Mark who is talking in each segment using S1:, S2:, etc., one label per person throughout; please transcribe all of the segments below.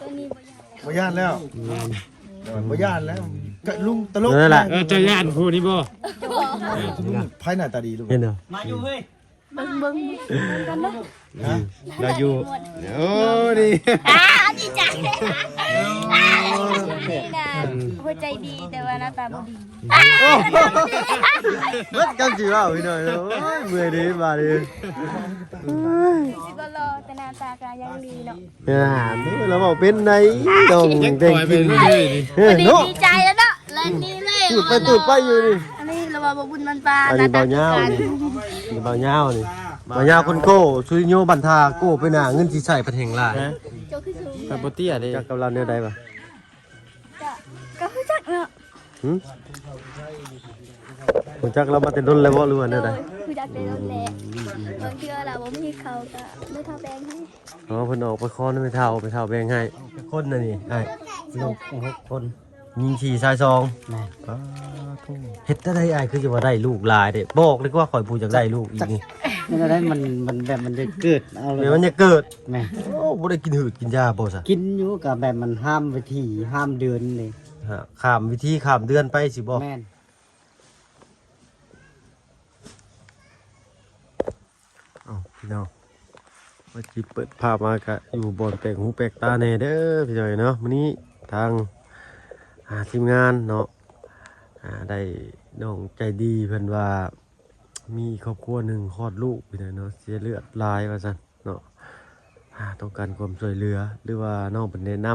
S1: ตัวนี้
S2: บ่ย่านแล้วบ่ย่านแล้วลุงตลก
S3: นั่นแหละ
S4: เจ้าย่านผู้นี้บ่
S2: ลุงไผหน้าตาดีลุง
S3: เห็นเนาะ
S5: มาอยู่เฮ้ย
S1: เบิ่งกันนะ
S2: ฮะ
S4: เราอยู่โอ้นี่
S1: ดีใจนี่นะหัวใจดีแต่ว่าหน้าตาบ่ดี
S3: เบิดกันสิว่าพี่น้อยโอ้ยเมื่อยดีบาดนี้
S1: สิก็รอแต่หน้าตาก็ยังดีเนาะ
S3: เราบอกเป็นไหนดง
S4: ยังป
S3: เด้ง
S4: ล่อยไป
S3: กิน
S4: เรื่อยๆนี่
S3: เฮ้ย
S1: ดี
S3: เนาะ
S1: ดีใจแล้วเนาะแล้วนี่เลย
S3: ตูดไปอยู่นี่
S1: อันนี้เราว่าบ่บุญมันปลา
S3: อันนี้เบาเงานี่นี่เบาเงานี่เบาเงาคนโก้ซุยโยบันทาโก้ไปหน้าเงินสิใส่ประเทงหลาย
S1: โจคือสูง
S4: ไปบ่เตี้ยเด้
S3: จักกับเราเนี่ยได้ปะ
S1: ก็คือจักเนาะ
S3: หึผมจักเรามาแต่ดนแล้วบ่รู้ว่าเนี่ยได้
S1: คือจักได้แล้วแหละบางเทื่อเราบ่มีเขาก็ไม่เท่าแบงให้
S3: อ๋อเพิ่นออกไปคอนไปเท่าแบ่งให้คนน่ะนี่ไอ้
S5: ลูก6 คน
S3: ยิง4ชาย2
S5: แม่
S3: เฮ็ดได้ไอ้คือจะว่าได้ลูกหลายเด้บอกเลยว่าข่อยผู้อยากได้ลูกอีกนี่
S5: นี่ได้มันแบบมันจะเกิดเอาเล
S3: เดี๋
S5: ย
S3: ยวมันจะเกิด
S5: แม่
S3: โอ้บ่ได้กินหืดกินยาบ่ซะ
S5: กินอยู่กับแบบมันห้ามวิธีห้ามเดือนเลย
S3: ฮะข้ามวิธีข้ามเดือนไปสิบ่
S5: แม่น
S3: อ้าวพี่น้องว่าจิเปิดภาพมากะอยู่บนแปลกหูแปลกตาแน่เด้อพี่น้อยเนาะมื้อนี้ทางทีมงานเนาะได้น้องใจดีเพิ่นว่ามีครอบครัวหนึ่งคลอดลูกพี่น้อยเนาะเสียเลือดหลายว่าซั่นเนาะต้องการความช่วยเหลือหรือว่าน้องเพิ่นแนะน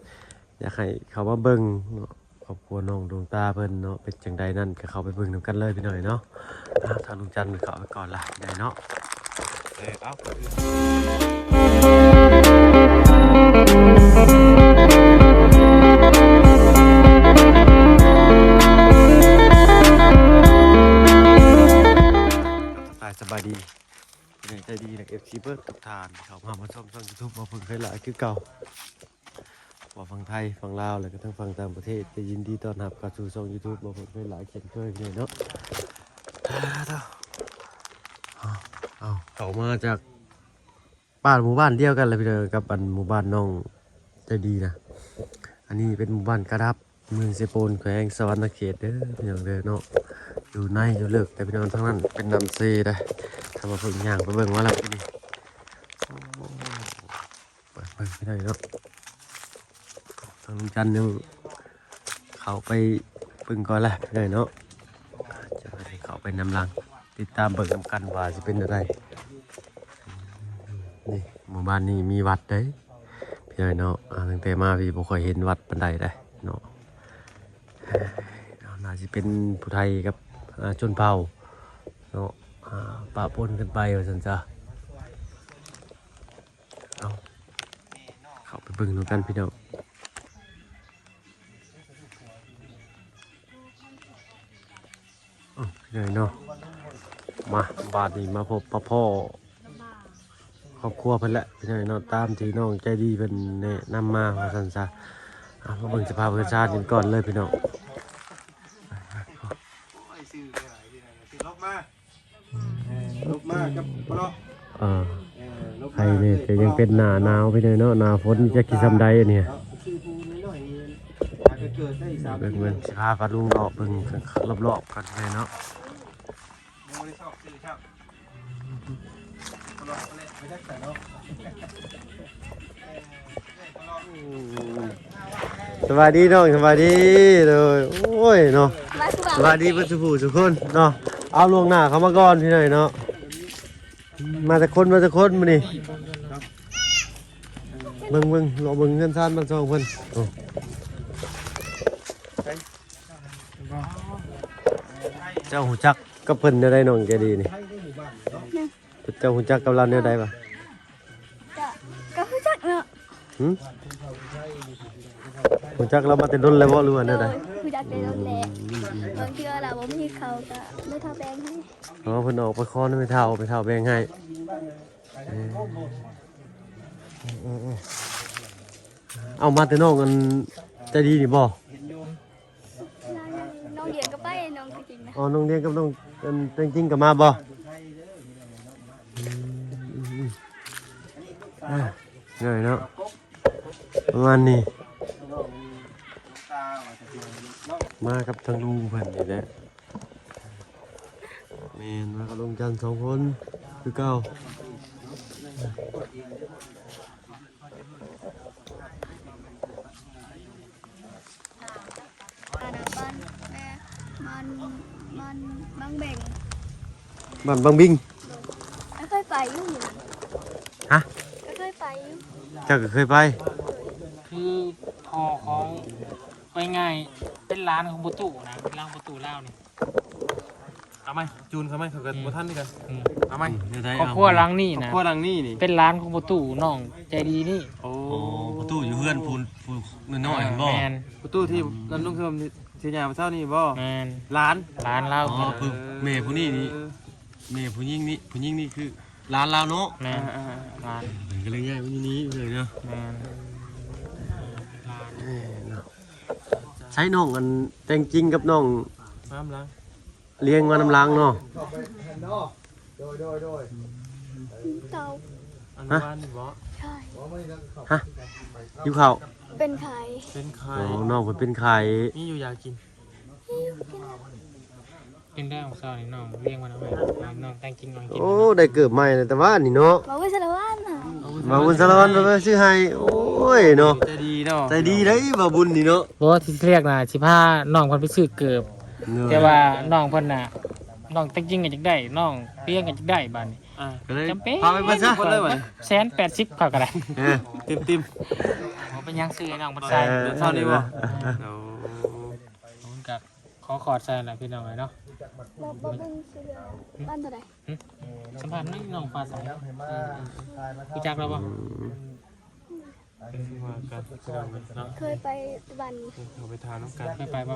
S3: ำอยากให้เขามาเบิ่งเนาะครอบครัวน้องดวงตาเพิ่นเนาะเป็นจังใดนั่นก็เข้าไปเบิ่งนำกันเลยพี่น้อยเนาะทางลุงจันทร์เข้าไปก่อนล่ะพี่น้อยเนาะ สบายดีเป็นใจดีนะFC เบิร์ดทุกทานเขามาชมช่อง YouTube มาเพิ่งเคยหลายคือเก่าว่าฝั่งไทยฝั่งลาวแล้วก็ทั้งฝั่งต่างประเทศจะยินดีต้อนรับเข้าสู่ช่อง YouTube มาเพิ่งเคยหลายเช่นเคยเนี่ยเนาะเขามาจากบ้านหมู่บ้านเดียวกันเลยพี่เด้อกับอันหมู่บ้านน้องใจดีนะอันนี้เป็นหมู่บ้านกระดับเมืองเซโปนแขวงสวรรณเขตเด้อพี่น้องเด้อเนาะอยู่ในอยู่เลิกแต่พี่น้องทั้งนั้นเป็นน้ำเซได้ทำมาฝึกย่างไปเบิ่งว่าแล้วพี่นี่เปิดเบิ่งไม่ได้เนาะทางลุงจันทร์ยังเข้าไปเบิ่งก่อนแหละพี่น้องเนาะจะให้เข้าไปนำลังติดตามเบิ่งนำกันว่าจะเป็นอะไรนี่หมู่บ้านนี้มีวัดเด้พี่น้องเนาะตั้งแต่มาพี่บ่ค่อยเห็นวัดปานใดได้เนาะน่าจะเป็นผู้ไทยกับชนเผ่าเนาะปะปนกันไปว่าซั่นจ้ะเอาเข้าไปเบิ่งนำกันพี่น้องพี่น้องเนาะมาบาดนี้มาพบพ่อครอบครัวเพิ่นแหละพี่น้องเนาะตามที่น้องใจดีเพิ่นแนะนำมาว่าซั่นซะมาเบิ่งสภาพประชาชนก่อนเลยพี่น้องใครเนี่ยแต่ยังเป็นหน้าหนาวไปเลยเนาะหน้าฝนจะกี่ซำใดเนี่ยเบิ่งสภาพลุงรอบเบิ่งรอบๆกันเลยเนาะสวัสดีน้องสวัสดีเลยโอ้ยเนาะสวัสดีเพื่อนทุกคนเนาะเอาลวงหน้าเขามาก่อนพี่หน่อยเนาะมาแต่คนมานี่เบิ่งรอเบิ่งเงินซ่านบางซองเพิ่นเจ้าหูจักกับเพิ่นได้น้องแกดีนี่เจ้าหูจักกับเราเนี่ยได้ปะ
S1: ก็คือจักเนาะ
S3: หูจักเรามาแต่ดนแล้วบ่รู้ว่าเนี่ยได้
S1: คือจักได้แล้วแหละบางเทื่อเราบ่มีเขาก็ไม่เท่าแบงให้
S3: อ๋อเพิ่นออกไปคอนไปเท่าแบ่งให้เอามาแต่น้องกันใจดีนี่บ่
S1: น้องเดียนก็ไปน้องจริงนะ
S3: อ๋อน้องเรียนกับน้องกันจริงๆกับมาบ่ง่ายเนาะ ประมาณนี้มากับทางลุงเพิ่นนี่แหละแม่นมากับลุงจันทร์2คนคือเก่า
S1: บางแบ่ง
S3: บ้านบางบิง
S1: ไม่เคยไปอยู่
S3: ฮะ
S1: ไม่เคยไปอยู่
S3: เจ้าก็เคยไป
S6: คือพ่อของไปง่ายเป็นร้านของประตูนะเป็นร้านประตูเล่านี่
S4: เอาไหมจูนเขาไหมเขาเกิดบ่ทันนี่กันเอาไหม
S6: ครอบครัวหลังนี่นะ
S4: พ่อหลังนี่นี่
S6: เป็นร้านของประตูน้องใจดีนี่
S4: โอ้
S3: โอ้ประตูอยู่เพื่อนพูนน้อยๆเห็นบ่
S6: แมน
S4: ประตูที่นั่นลุงเพิ่มที่ยามาเช้านี่บ่
S6: แมน
S4: ร้าน
S6: ร้านเล่า
S3: อ๋อคือแม่ผู้นี้นี่แม่ผู้หญิงนี่คือร้านเราเนาะ
S6: แมนร้าน
S3: มันก็เลยง่ายวันนี้เลยเนาะ
S6: แมน
S3: ใช้น้องอันแต่งจริงกับน้อง
S4: น้ำล้าง
S3: เลี้ยงมาน้ำล้างเนาะ
S2: โดย
S1: เตา
S4: อันบ้านนี่บ่
S1: ใช่
S3: ฮะอยู่เขา
S1: เป็นใคร
S4: เป็นใคร
S3: โอ้น้องเพิ่นเป็นไข่
S4: นี่อยู่อยากกิน
S6: เป็นได้ของซอยน้องเลี้ยงมันเอาไว้น้องแต่งจริงน้องกิน
S3: โอ้ได้เกิดใหม่เลยแต่ว่านี่เนาะ
S1: บอกว่าสารวัตรน่ะ
S3: มาบุญสารวัตรไปซื้อให้โอ้ยเนาะ
S4: ใจดีเนาะ
S3: ใจดีเด้บ่าบุญนี่เนาะ
S6: บอกว่าที่เรียกนะสิพาน้องเพิ่นไปซื้อเกือบแต่ว่าน้องเพิ่นน่ะน้องแต่งจริงก็จักได้น้องเลี้ยงก็จักได้บัดนี้
S3: ก็เลย
S6: จำเป็น
S3: พาไปเบิ่งซะ
S4: คนเลยบ่นี่
S6: 180เขาก็ได้
S3: เออ
S4: ติม
S6: บ่เป็นหยังซื้อให้น้องบ่ใส่
S4: เท่านี้บ่โอ้
S6: ผมก็ขอขอดใส่ล่ะพี่น้องเนาะ
S1: เราเป็นเสือบ้านเท่าไหร่
S6: สัมผัสนี่น้องฟ้าใสรู้จักเราบ่
S4: เป็นว่าการที่เราเนาะ
S1: เคยไปบ้าน
S4: เราไปทานน้ำกัน
S6: เคยไปบ่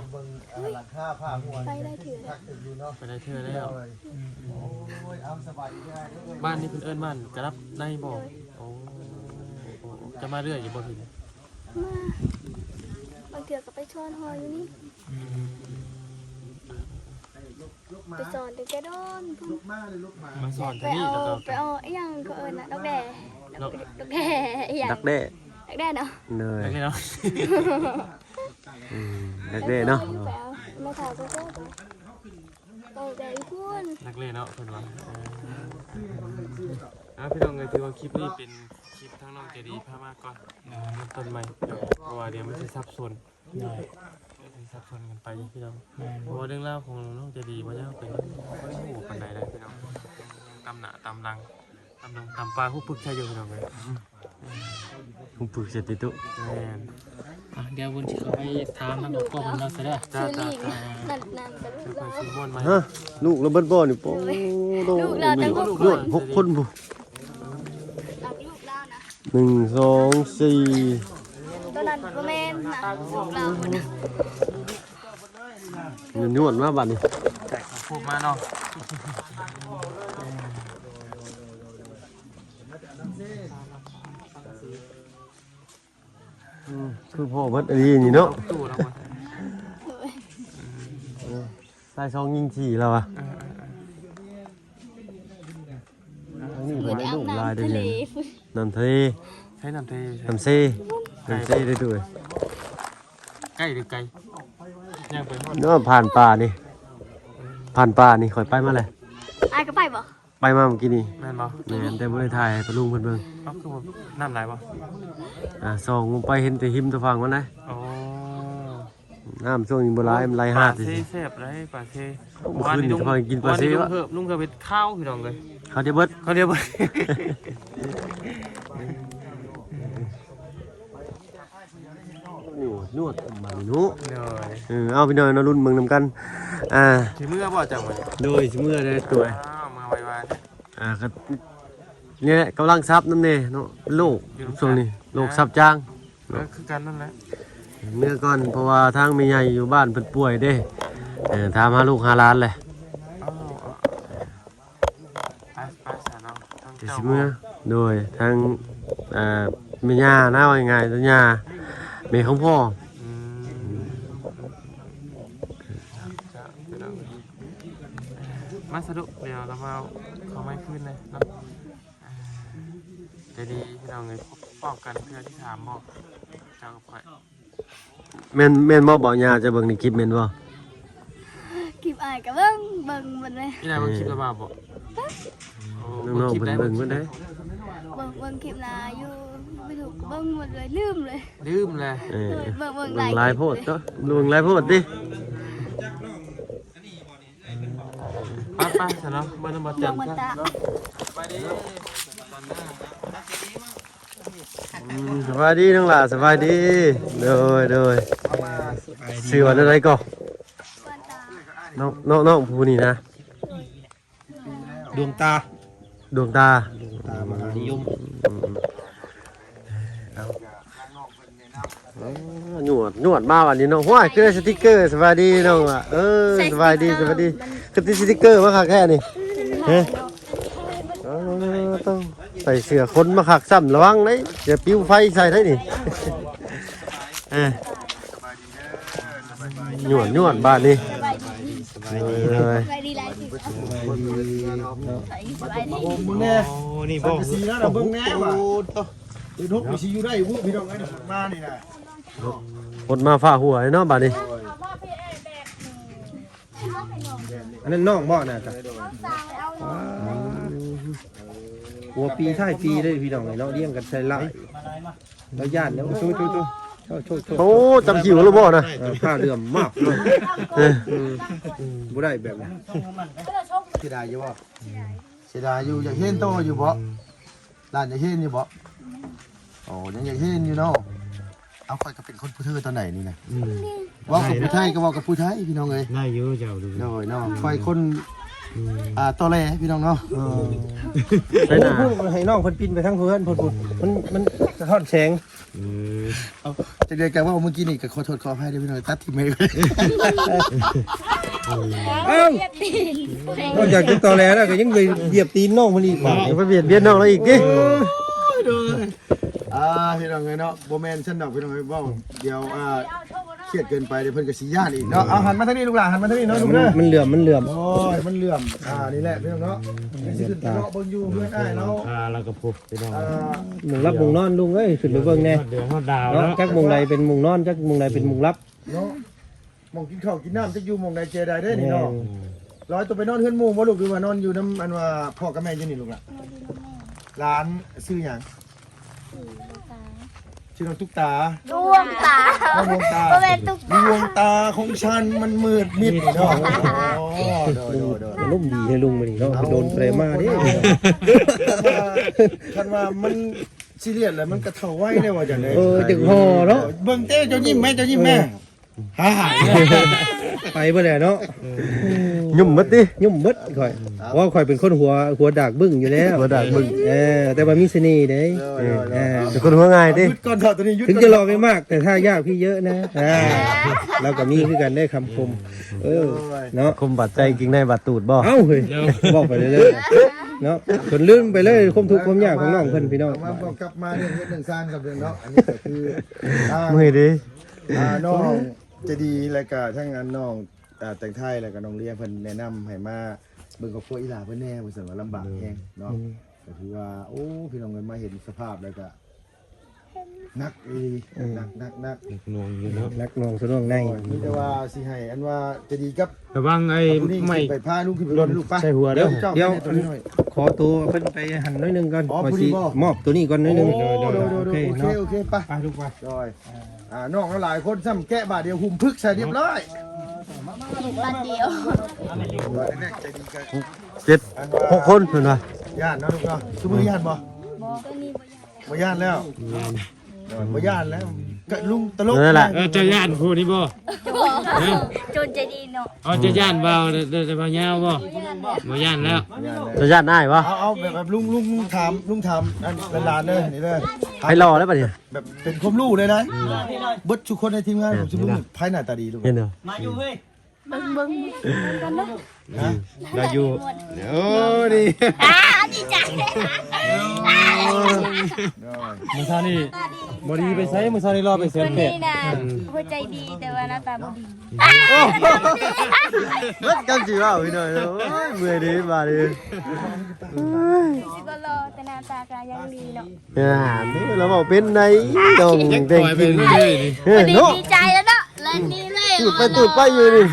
S1: ไปได้ถือเลย
S4: ไปได้เทื่อแล้วบ้านนี้เพิ่นเอิ้นบ้านกระรับในบ่โอ้จะมาเรื่อยอยู่บ่ทีนี้
S1: มาบางเถื่อก็ไปชวนหออยู่นี่ไปสอนเด็กแกโดน
S4: มาสอน
S1: ไป
S4: ที่นี่
S1: เอา
S4: แล้วก็
S1: ไปเอาไอ้ยังเขาเอิญน่ะดอกแด่ดอกแด่ไอ้ยัง
S3: ดักแด้
S1: ดอกแด่เนาะ
S3: เนย
S4: ได้เนาะ
S3: ดักแด้เนาะ
S1: ไปเอาไม่ถามก็ได้ดอกแด่อีพุ่น
S4: นักเรียนเนาะเพิ่นว่าพี่น้องเอ้ยถือว่าคลิปนี้เป็นคลิปทั้งน้องเจดีพามาก่อนเริ่มต้นใหม่เพราะว่าเดี๋ยวมันสิสับสนสับสนกันไปพี่น้องเพราะว่าเรื่องราวของน้องเจดีบ่ยาวเป็นบ่ได้ฮู้ปานใดเลยพี่น้องตำหน้าตำหลังตำปลาผู้ปึกใช่อยู่พี่น้องเอ้ย
S3: ผมฝึกเสร็จติตุ
S4: แม่น
S6: เดี๋ยวบุญสิเขาไปถามทางครอบครัวเพิ่นเนาะซะเด้อ
S4: จ้า
S1: ชื่อ
S4: จ้า
S1: ลีก
S4: จ้า
S1: นั่นเป็นลู
S4: คือก ไป
S1: เรา
S4: ซื้อม่วนมา
S3: ฮะลูกระเบิดบ่อนี่โป้โด
S1: ลูกเราแต่หกคน
S3: นวด6คนบุ
S1: ตักลูกเรานะ
S3: 1 2
S1: ตอนนั้นก็แม่นนะลูกเราคนนะ
S3: 4นวดมาบัดนี้
S4: พูดมาเนาะ
S3: คือพ่อเบิดอันนี้นี่เนาะ
S4: ตู้เราบ่
S3: ใส่ซองยิงฉี่แล้วอ่ะอันนี้
S1: เห
S3: เพิ่
S1: มือน น
S3: ได้
S1: อา
S3: ลู
S1: บ
S3: กลาย
S1: น้ำ
S3: ได้
S1: ทะเล
S3: เนี่ยน้ำทะเล
S4: ใช้น้ำเท
S3: น้ำเซได้ด้วย
S4: ใกล้หรือไกลย่างไปฮอด
S3: เนาะผ่านป่านี่ข่อยไปมาเลย
S1: อายก็ไปบ่
S3: ไปมาเมื่อกี้นี่
S4: แม่นบ่
S3: แม่นแต่บ่ได้ถ่ายให้ปะลุงเพิ่นเบิ่ง
S4: เอ้าคือบ่น้ำไหลบ่
S3: ส่องลงไปเห็นแต่หิมแตะฟังมันนะ
S4: โอ้
S3: น้ำช่วงนี้บ่หลายมันไหล
S4: ป
S3: หา
S4: ลา
S3: ด
S4: เซ
S3: สิ
S4: แซ่บเลยปลาเซ
S3: เมื่อคืนนี่จะพากินปลาเซ
S4: วะ
S3: วะ
S4: ลุงเคยไปข้าวพี่น้องเลย
S3: เขาจะเบิด
S4: เขาเรียกว่า
S3: นวดมานี่หนู
S4: เดี๋ยว
S3: เอาพี่น้อยเนาะรุ่นเบิ่งนำกันอ่า
S4: ที่เมื่อบ่จังหวะ
S3: โดยสิมื้อได้ตัว
S4: อ้าวมาไว
S3: ก็เนี่ยกำลังซับน้ำเน่เนาะโลกช่วงนี้โลกซับจ้าง
S4: ๆก็คือกันนั่นแหละ
S3: เมื่อก่อนเพราะว่าทางแม่ใหญ่อยู่บ้านเพิ่นป่วยเด้ถามหาลูกหาหลานเลย
S4: อ้าวไปสาเนาะทั้ง
S3: แต่
S4: เจ้า
S3: สิเมื่อโดยทางแม่ย่าหน้าว่ายังไงตัวย่าแม่ของพ่อ
S4: อืมจ้ะพี่น้องมาสะดุเดี๋ยวเรามาเขาไม่ขึ้นเลยเนาะจะดีพี่น้องเลยป้องกันเพื่อที่ถามบอก เจ้ากับข่อย
S3: แม่นบ่บ่ยาจะเบิ่งในคลิปแม่นบ่
S1: คลิปอายก็เบิ่งหมดเลย
S4: พี่นายเบิ่งคลิประบาดบ่โอ้
S3: น้อง
S4: คลิป
S3: ๆ
S4: ได้
S3: เพิ่นเบิ่งเพิ่นได้
S1: เบิ่งคลิปนาอยู่ไม่ถูกเบิ่งหมดเลยลืมเลย
S4: ลืมเลย
S3: เออ
S1: เบิ่ง
S3: เบิ่ง
S1: ห
S3: ห
S1: ลา
S3: ลาย ย
S1: ค
S3: โพ
S1: ลิป
S3: ดก็เบิ่งหลายโพดดิ
S4: ไปๆซะเนาะบ่ต้องมา
S1: ม
S4: เตือ
S1: อน งมัน
S4: กัน
S1: ตา
S4: ไปดิตอนหน้า
S3: สบายดีน้องหล่าสบายดีโดยชื่อว่าอะไรก็
S1: วันตา
S3: น้องผู้นี่นะ
S2: ดวงตา
S3: ดวงตา
S2: ตามหานิยม
S3: หนวดมาวันนี้น้องว้ายคือได้สติกเกอร์สบายดีน้องอ่ะสบายดีคือติดสติกเกอร์มาคักแค่นี่เฮ้ยต้องใส่เสื้อคนมาคักซ้ำระวังเลยอย่าปิ้วไฟใส่ได้นี่หนวดบ้านนี่
S1: สบายดี
S3: สบายดี
S1: หลายสิบ
S2: มามึงแน่โอ้นี่บ่สีแล้วเบิ่งแน่ว่ะตื่นทุกมีชีอยู่ได้พวกพี่น้องไอ้มานี่นะ
S3: คนมาฝ่าหัวเนาะบ้านนี้
S2: อันนั้นน้องบ่น่ะจ้ะหัวปีท้ายปีได้พี่น้องเนาะเลี้ยงกันใส่ลายแล้วย่านแล้วโชว์
S3: โอ้จำคิวแล้วบ่นะ
S2: ผ้าเหลื่อมมากบ่ได้แบบนี้เสียดายอยู่บ่เสียดายอยู่อยากเห็นโตอยู่บ่ร้านอยากเห็นอยู่บ่โอ้ยังอยากเห็นอยู่เนาะเอาค่อยก็เป็นคนผู้เฒ่าตอนไหนนี่นะว่ากับผู้ไทยก็ว่ากับผู้ไทยพี่น้องเอ้ย
S5: ได้อยู่เจ้าดู
S2: น้อยเนาะค่อยคนตอแหลพี่น้องเนาะ
S3: ใช่น่ะ
S2: ให้น้องเพิ่นปินไปทั้งเพื่อนพุ่นมันสะท้อนแสงจะเรียกกันว่าเมื่อกี้นี่ก็ขอโทษขออภัยด้วยพี่น้องตัดที่ไม่ได้เอ้านอกจากจะตอแหลแล้วก็ยังไปเหยียบตีนน้องมันอีกบ่
S3: เดี๋ยวไปเบียดเบียนน้องเราอีกดิ
S2: พี่น้องเอ้ยเนาะบ่แม่นฉันดอกพี่น้องเอ้ยเว้าเดี๋ยวเครียดเกินไปเดี๋ยวเพิ่นก็สิย่านอีกเนาะเอาหันมาทางนี้ลูกหลานหันมาทางนี้เนาะลูกเด้อ
S5: มันเหลื่อม
S2: โอ้ยมันเหลื่อมนี่แหละพี่น้องเนาะนี่สิขึ้นไปเนาะเบิ่งอยู่เพื่อนอ้ายเรา
S5: แล้วก็พุบไปนอน
S2: มุ
S5: มุงรับมุงนอนลุงเอ้ยขึ้นไปเบิ่งแน่
S6: เดือดดาว
S5: เนาะจักมุงใดเป็นมุงนอนจักมุงใดเป็นมุงรับ
S2: เนาะมองกินข้าวกินน้ำจะอยู่หมองใดเจใดได้นี่เนาะร้อยตัวไปนอนเฮือนหมู่บ่ลูกหรือว่านอนอยู่น้ำอันว่าพ่อกับแม่อยู่นี่ลูกล่ะร้านซื้อหยังชื่อน้องตุ๊กตา
S1: ดวงตา
S2: ดวงตา
S1: บ่แม่นตุ๊ก
S2: ดวงตาของฉันมันมืดมิดเนาะโอ้โดย
S5: ลุ่มดีให้ลุงมาดิเนาะโดนเปรมาดิ
S2: คันว่ามันซีเรียสแล้วมันกระเท่าไว้เลยว่าจังได๋
S5: จึงห่อเนาะ
S2: เบิ่งเต้เจ้ายิ้มแม่เจ้ายิ้มแม่ฮ่า
S5: ไปบ่ได้เนาะ
S3: ยุ่มมัดดิ
S5: ยุ่มเบิดข่อยว่าข่อยเป็นคนหัวดากบึ้งอยู่แล้ว
S3: หัวดากบึ้ง
S5: แต่ว่ามีเสน่ห์เด้
S3: เป็นคนหัวง่ายดิ
S2: ยุดก่อนเถอะตัวนี้ยุด
S5: ถึงจะรอไม่มากแต่ถ้ายากพี่เยอะนะเราก็มีคือกันได้คำคมเนาะ
S3: คมบาดใจกิ่งในบาดตูดบ่
S5: เอ้าเฮ้ยบอกไปเลยเนาะคนลื่นไปเลยความทุกข์ความยากของน้องเพิ่นพี่น้อง
S2: มาบอกกลับมาเรื่องเฮ็ดเรื่องสร้างกับเรื่องเนาะอันนี้ก็คือ
S3: มือดิ
S2: น้องจะดีแล้วก็ทั้งอันน้องแต่งไทยแล้วก็น้องเลี้ยงเพิ่นแนะนำให้มาเบิ่งครอบครัวอีหลาเพิ่นแน่ว่าซั่นว่าลำบากแฮงเนาะก็ถือว่าโอ้พี่น้องเอ้ยมาเห็นสภาพแล้วก็นักอีนัก
S5: นวงอยู่เนาะรักนวงสนวงใน
S2: มีแต่ว่าสิให้อันว่าจะดีกับ
S6: ระวังไอ้
S2: ผู้นี้
S6: ไม่
S2: ไปพาลูกขึ้นไปลูกป่ะ
S5: ใส่หัวเด้อ
S2: เดี๋ยว
S5: ขอตัวเพิ่นไปหั่นน้อยนึงก่อน
S2: อ๋อ
S5: ว่า
S2: ผู้
S5: สิ
S2: นี้บ่
S5: มอบตัวนี้ก่อนน้อยนึง
S2: โอเคไป
S6: ไปลูกไป
S2: จอยน้องหลายคนซ้ำแกะบาทเดียวหุ่มพึกใส่เรียบร้อย
S1: บาทเดียว
S2: แรกใจดีกัน
S3: 7 6 คนเพิ่นว่า
S2: ย่านเนาะลูกเนาะซุมือย่านบ่
S1: ตัวนี้บ่อยาก
S2: บ่ย่านแล้วบ่ย่านแล้วกะลุงตลก
S3: นั่นแหละ
S6: เจะย่านผู้นี้บ่
S1: จนใจดีเนาะ
S6: เอาเจะย่านเบาแต่บ่ยาวบ่บ่ย่านแล้ว
S3: จะญาติได้บ่
S2: เอาแบบลุงถามอันหลานเลยนี่เลย
S3: ให้รอแล้วป่ะเนี่ย
S2: แบบเป็นความรู้เลยนะเบิดทุกคนในทีมงานผมสิลุงภายหน้าตาดีลูก
S3: เห็นเด้อ
S1: เบิ่งกันเนาะ
S5: เราอยู่
S2: โอ้ดี
S1: ดีใจ
S6: มึงท่านี่
S3: บ่ดีไปไสมื้อเช้านี้รอไปเซ็น
S1: คน
S3: เพ
S1: นี้
S3: ชร
S1: นะหัวใจดีแต่ว่าหน้าตาบ่ดี
S3: เบิดกันสิว่าพี่น้อยเนาะโอ้ยเมื่อยดีบาดนี้
S1: สิก็รอแต่หน้าตาก็ยังดีเนาะ
S3: นี่เราบอกเป็นไหนดองเด้งกิน
S1: พอดี
S3: เนาะ
S1: ดีใจแล้วเนาะเล่นนี่เลย
S3: ตูดไปอยู่นี่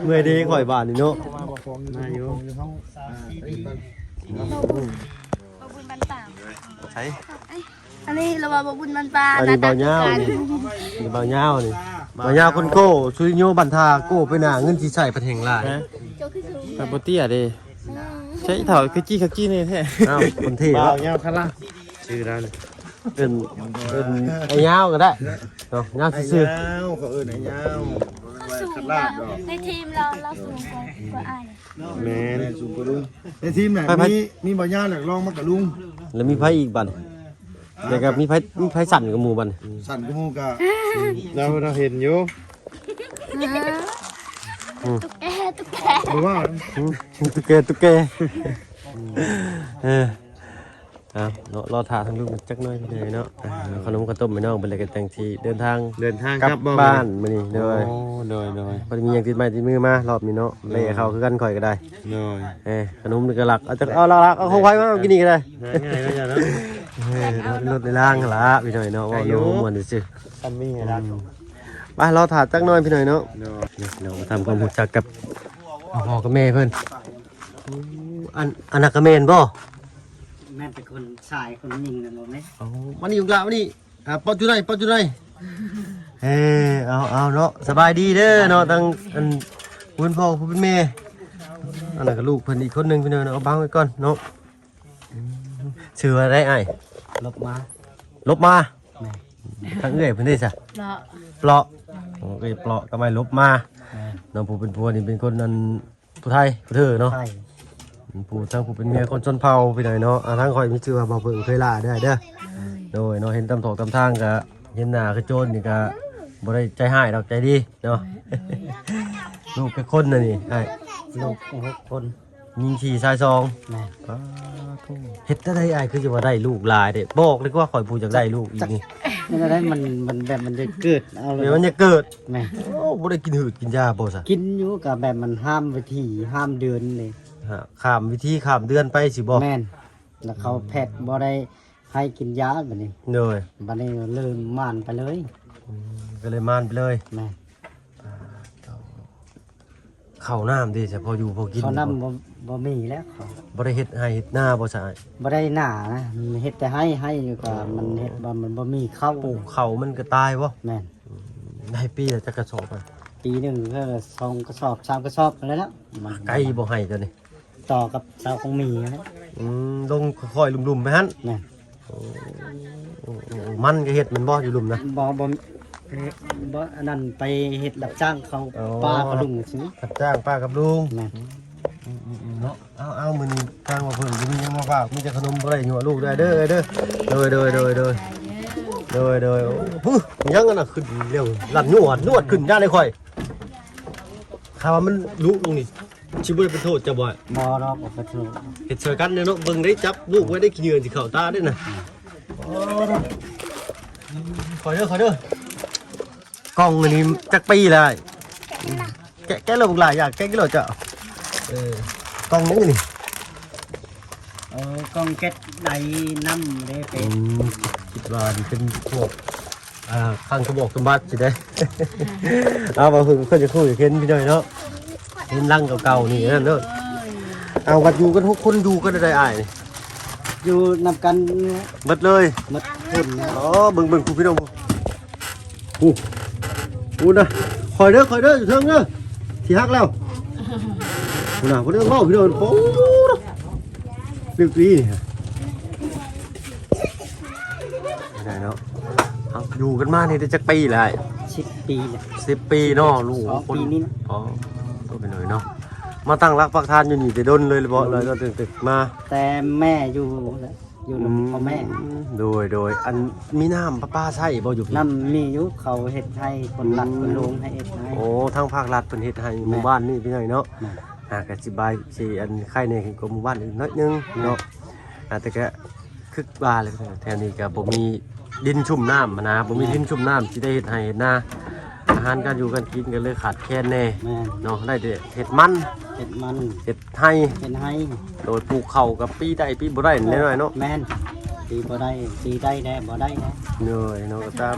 S3: เมื่อยดีข่อยบาดนี่เนาะ
S2: มาอยู่ห้อง
S1: บ่บุญบันป่า
S3: ใช่
S1: อันนี้เราว่าบ่บุญบันป่า
S3: อันนี้เบาเงานี่นี่เบาเงานี่เบาเงาคนโก้ซุยโยบันทาโก้ไปหน้าเงินสิใส่ประเทงหลาย
S1: โจคือสูง
S4: ไปบ่เตี้ยเด้ใช่เฒ่าคือจี้นี่แท้
S3: อ้าวคนที่
S4: บ่า
S3: แล้ว
S4: วเงาคาราชื่อร้าน
S3: เป็นไอ้เงาก็ได้เนาะเงา
S2: ไอ้
S3: ซื่อ
S2: ยาวเขาเอิ้นไอ้ยาว
S1: สูง
S2: ขัด
S1: แล้
S2: ลาว ดดอก
S1: ในทีมเราสูงกว่าอ้าย
S3: แม่น
S2: แม่สูงกว่าลุงในทีมน่ะมีบ่ยาวหลักรองมากับลุง
S3: แล้วมีไผอีกบัดเดี๋ยวก็มีไผสั่นกับหมู่บัด
S2: สั่นกูมูกะ
S4: เราเห็นอยู่
S1: ตุ๊กแกตุ๊กแก
S2: บ่ว่า
S3: ตุ๊กแกครับรอถ่าทั้งลูกจักหน่อยพี่เนาะขนมข้าวต้มไม่น้องเป็นอะไรกันจังที่เดินทาง
S4: เดินทาง
S3: กลับบ้านมื้อนี้โดย
S4: โดย
S3: พอมีอย่างติดไม้ติดมือมารอบนี้เนาะเล่เขาคือกันข่อยก็ได้
S4: โดย
S3: ขนมนี่ก็หลักเอาหลักเอาของไว้มากินนี่ก็ได้
S4: ง่ายก็อย่างนั้น
S3: รถในล่างละพี่หน่อยเนาะว่าโน้มวนซื่อ
S4: ทันมีให้รัก
S3: ไปรอถ่าจักหน่อยพี่หน่อยเนาะเรามาทำความรู้จักกับพ่อกับแม่เพิ่นอันนักกระเมนบ่
S7: แม่เป็นคนชายคนยิงกันหมดไหม
S3: มานี่อยู่กลางมานี่ปอดอยู่ไหนเอาเนาะสบายดีเด้อเนาะตั้งอันคุณพ่อผู้เป็นแม่อันนั้นก็ลูกเพิ่นอีกคนหนึงพี่หน่อยเนาะเอาบังไว้ก่อนเนาะชื่ออะไรอ้าย
S7: ลบมา
S3: ลบมาทางเอื้อยเพิ่นได้ซะ
S1: เนาะ
S3: เปลาะโอ้ยเปลาะก็ไม่ลบมาน้องผู้เป็นผัวนี่เป็นคนนั้นผู้ไทยผู้เธอเนาะ
S7: ใช่
S3: ผู้ทั้งผู้เป็นเมียคนชนเผ่าไปหน่อยเนาะทั้งคอยมีชื่อว่าบ่เพิ่งเคยล่าได้เด้อโดยเนาะเห็นตำถอกตำทางก็เห็นหน้าคือโจรนี่ก็บ่ได้ใจหายดอกใจดีเนาะ ลูกเป็นคนน่ะนี่ไอ้
S7: ลูก6 คน
S3: ยิงขี่ชายซอง
S7: แม่
S3: เฮ็ดได้ไอ้คือจะว่าได้ลูกหลายเด้บอกเลยว่าข่อยผู้อยากได้ลูกอีกนี่
S7: นี่ก็ได้มันแบบมันจะเกิดเอาเล
S3: เดี๋ย
S7: ยว
S3: มันจะเกิด
S7: แม่
S3: โอ้บ่ได้กินหืดกินยาบ่ซะ
S7: กินอยู่กับแบบมันห้ามวิธีห้ามเดือนเลย
S3: ข้ามวิธีข้ามเดือนไปสิบ่
S7: แม่นแล้วเขาแพทย์บ่ได้ให้กินยาแบบนี้
S3: เนย
S7: บัดนี้เริ่มม่านไปเลย
S3: ก็เลยมานไปเลย
S7: แม่
S3: ข้าวน้ำดิจะพออยู่พอกิน
S7: เขานำบ่มีแล้วเขา
S3: บ่ได้เฮ็ดให้เฮ็ดหน้าบ่สะอาด
S7: บ่ได้หน้านะมันเฮ็ดแต่ให้อยู่กับมันเฮ็ดบ่มันบ่มีเข้า
S3: ปลูกเขามันก็ตายบ่
S7: แม่น
S3: ได้ปีละจักกระสอบอะ
S7: ปีหนึงก็2 กระสอบ3 กระสอบอะไรแล้วมัน
S3: ไก่บ่ให้ตัวนี้
S7: ต่อกับเสาของมีนะ
S3: ลงค่อยๆลุ่มๆไปหั่น
S7: แม่น
S3: มันก็เฮ็ดมันบ่อยู่ลุ่มนะ
S7: บ่อันนั้นไปเฮ็ดรับจ้างเขา
S3: อ๋อ
S7: ป้าเขาลุงสิ
S3: รับจ้างป้ากับลุง
S7: แม่น
S3: เนาะเอามื้อนี้ทางว่าเพิ่นสิมีหยังมาฝากมีแต่ขนมบ่ได้ยั่วลูกได้เด้อโดยโอ้ฮึยังอันน่ะขึ้นเร็วลั่นนวดขึ้นย่าเลยค่อยถ้าว่ามันลุลงนี่สิบ่ได้เป็นโทษจะบ่
S7: บ่รอกก็ถือ
S3: เฮ็ดช่วยกันเนาะเบิ่งได้จับลูกไว้ได้ขี้เหงื่อสิเข้าตาได้น่ะขอเด้อกล้องอันนี้จักปีแล้วแกะเราบุกหลายอยากแกะกิโลจะกล้องนี้นี่
S7: กองเก็ตใดน้ำเลยเป็น
S3: คิดว่าเป็นพวกข้างกระบอกสมบัติสิได้ เอามาพึ่งก็จะคุยเห็นพี่หน่อยเนาะเห็นรังเก่าๆนี่นั่นเนาะเอาวัดอยู่กันทุกคนดูกันได้อ้ายนี่
S7: อยู่นำกัน
S3: หมดเลย
S7: หมดทุนนะ
S3: อ๋อเบิ่งคุณพี่น้องอู้นะคอยเด้ออยู่เทิงเด้อที่ฮักแล้วอู้นะพวกนี้ต้องเล่าพี่น้องโอ้เรื่องนี้ไม่ได้เนาะเอาอยู่กันมานี่ได้จักปีแล้ว
S7: 10 ปีเลย
S3: 10 ปีเนาะลูก
S7: 2 ปีนี้นะ
S3: อ๋อตัวเป็นหน่อยเนาะมาตั้งรักปักทานอยู่นี่แต่ดนเลยบ่เลยก็ตึกมา
S7: แต่แม่อยู่นำพ่อแม่
S3: โดยอันมีน้ำป้าใช่บ่อยู่พี่
S7: น้ำมีอยู่เขาเฮ็ดให้คนรักคนลงให้เฮ็ดให้
S3: โอ้ทางภาครัฐเพิ่นเฮ็ดให้หมู่บ้านนี่พี่น้อยเนาะ
S7: แม่
S3: ก็สิบายสิอันไข่เนี่ยก็หมู่บ้านอื่นน้อยนึงเนาะแต่ก็คึกบ้าเลยแถวนี้ก็บ่มี ดินชุ่มน้ำนะบ่มีดินชุ่มน้ำสิได้เฮ็ดให้เฮ็ดนาอาหารการอยู่การกินก็เลยขาดแคลนแน่
S7: แม่น
S3: เนาะได้แต่เฮ็ดมัน
S7: เฮ็ดมัน
S3: เฮ็ดไห้
S7: เฮ็ดให้
S3: โดยปลูกข้าวกับปีได้ปีบ่ได้นิดหน่อยเนาะ
S7: แม่นตีบ่ได้ตีได้แน่บ่ได้แน่
S3: เหนื่อยเนาะก็ตาม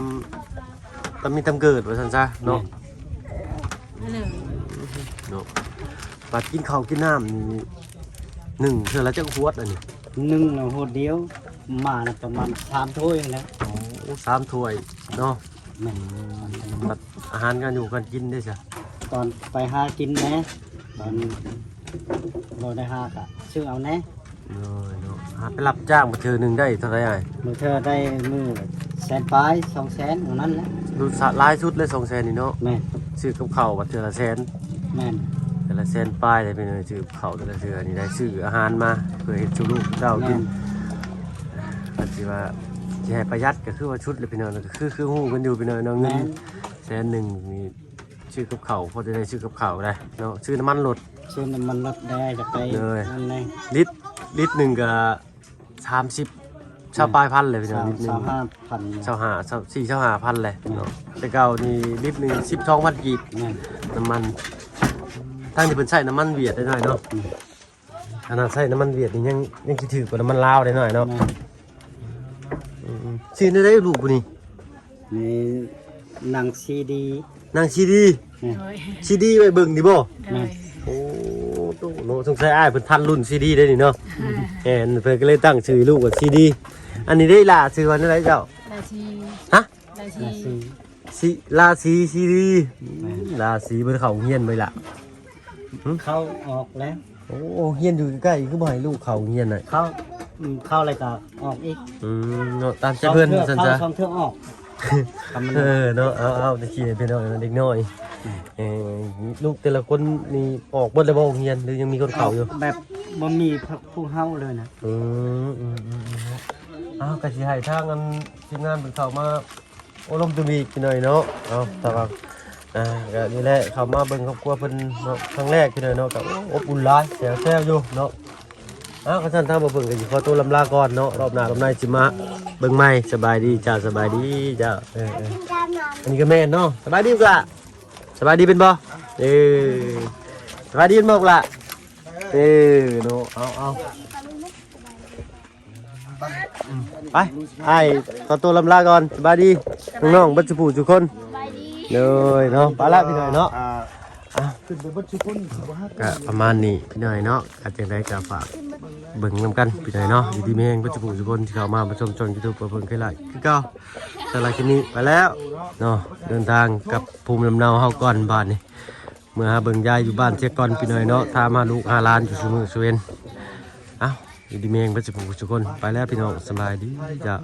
S3: มีตามเกิดว่าซั่นซะเนาะเนาะบัดกินข้าวกินน้ำนี่หนึ่งเทื่อละจักขวดอันนี้
S7: นึ่งน่ะโหดเดียวมาน่ะประมาณ3ถ้วยแล้ว
S3: โอ้3ถ้วยเนาะ
S7: แม่น
S3: บัดอาหารการอยู่การกินได้จ้ะ
S7: ตอนไปหากินแหน่ตอนบ่ได้หาก็ซื้อเอาแหน่
S3: เนาะหาไปรับจ้างมาเทื่อหนึงได้เท่าไหร่อ้าย
S7: มื้อเธอได้มื้อ100,000ปลาย200,000เอานั้นแหละ
S3: ดูสะหลายสุดเลย200,000นี่เนาะ
S7: แม่น
S3: ซื้อกับข้าวบัดเทื่อละแสน
S7: แม่น
S3: แต่ละแสนป้ายได้ไปเลยซื้อข้าวแต่ละเทื่อนี่ได้ซื้ออาหารมาเพื่อเฮ็ดชูลูกเจ้ากินก็สิว่าสิให้ประหยัดก็คือว่าชุดเลยพี่น้องก็คือฮู้กันอยู่พี่น้องเนาะเงินแสนหนึงนี่ซื้อกับข้าวพอจะได้ซื้อกับข้าวได้เนาะซื้อน้ำมันรถ
S7: ซื้อน้ำมันรถได้จะไป
S3: เลย
S7: นั่นเลย
S3: ลิตรหนึงก็30ชาวปลายพันเลยพี่น้องลิตรหนึง
S7: 25,000
S3: ชาว5,000เลยเนาะแต่เก่านี่ลิตรหนึง12,000กีบ
S7: แม่น
S3: น้ำมันตั้งที่เป็นใช้น้ำมันเวียดได้หน่อยเนาะขนาดใช้น้ำมันเวียดนี่ยังคิดถือกว่าน้ำมันลาวได้หน่อยเนาะ
S7: แม่น
S3: ชื่อนี่ได้ลูกกูนี่
S7: มีหนังซีดี
S3: นางซีดี
S7: แม่น
S3: ซีดีไว้เบิ่งดิบ่
S7: แม่น
S3: โอ้โตโนสงสัยอ้ายเพิ่นทันรุ่นซีดีได้นี่เนาะเพิ่นก็เลยตั้งชื่อลูกว่าซีดีอันนี้ได้ล่ะชื่อว่าอะไรเจ้า
S8: ราชี
S3: ฮะ
S8: รา
S7: หนัง
S8: ชี
S7: ซี
S3: ลาซีซีดีลาซีเพิ่นเข้าเฮียนไปล่ะ
S7: เข้าออกแล้ว
S3: โอ้เฮียนอยู่ใกล้ๆคือบ่ให้ลูกเข้าเฮียนน่ะ
S7: เข้าอะไรก็ออกอีก
S3: เนาะตามใจเพิ่นซั่นจ้ะ
S7: เข้า2เทื่อออกทำมัน
S3: เนาะเอาตะขี้เป็นเอาเด็กน้อยลูกแต่ละคนนี่ออกบ่ได้บ่โรงเรียนหรือยังมีคนเข้าอยู่
S7: แบบบ่มีผู้เฮาเลยนะ
S3: อ้าวก็สิให้ทางอันทีมงานเพิ่นเข้ามาอบรมตัวมีกินหน่อยเนาะเอาแต่ว่าก็นี่แหละเข้ามาเบิ่งครอบครัวเพิ่นเนาะครั้งแรกกินหน่อยเนาะก็อบอุ่นหลายแซ่บอยู่เนาะก็ท่านทางบ่เบิ่งก็สิขอตัวลำลาก่อนเนาะรอบหน้ารอบหน้าสิมาเบิ่งใหม่สบายดีจ้าสบายดีจ้าอันนี้ก็แม่นเนาะสบายดีกว่าสบายดีเป็นบ่สบายดีเป็นบ่กล่ะเนาะเอา ไปไอ้ขอตัวลำลาก่อนสบายดีน้องๆบัดสุผู้ทุกคน
S1: ไปดี
S3: เลยเนาะไปละพี่หน่อยเนาะ
S2: ขึ้นไปบัดชุกคนบ่ฮัก
S3: ก็ประมาณนี้พี่หน่อยเนาะอาจจะได้กับฝากเบิ่งนำกันพี่หน่อยเนาะอยู่ดีแม่งบัดสุผู้ทุกคนที่เข้ามาชมช่องยูทูบเพิ่งเคยไลค์คือเก่าสำหรับคลิปนี้ไปแล้วเนาะเดินทางกับภูมิลำเนาเฮาก่อนบ้านนี่เมื่อหาเบิ่งยายอยู่บ้านเช็คก่อนพี่หน่อยเนาะถ้ามาลูก5ล้านอยู่ซุมื้อซุเวนอยู่ดีแม่งบัดสุผู้ทุกคนไปแล้วพี่น้องสบายดีจ้ะ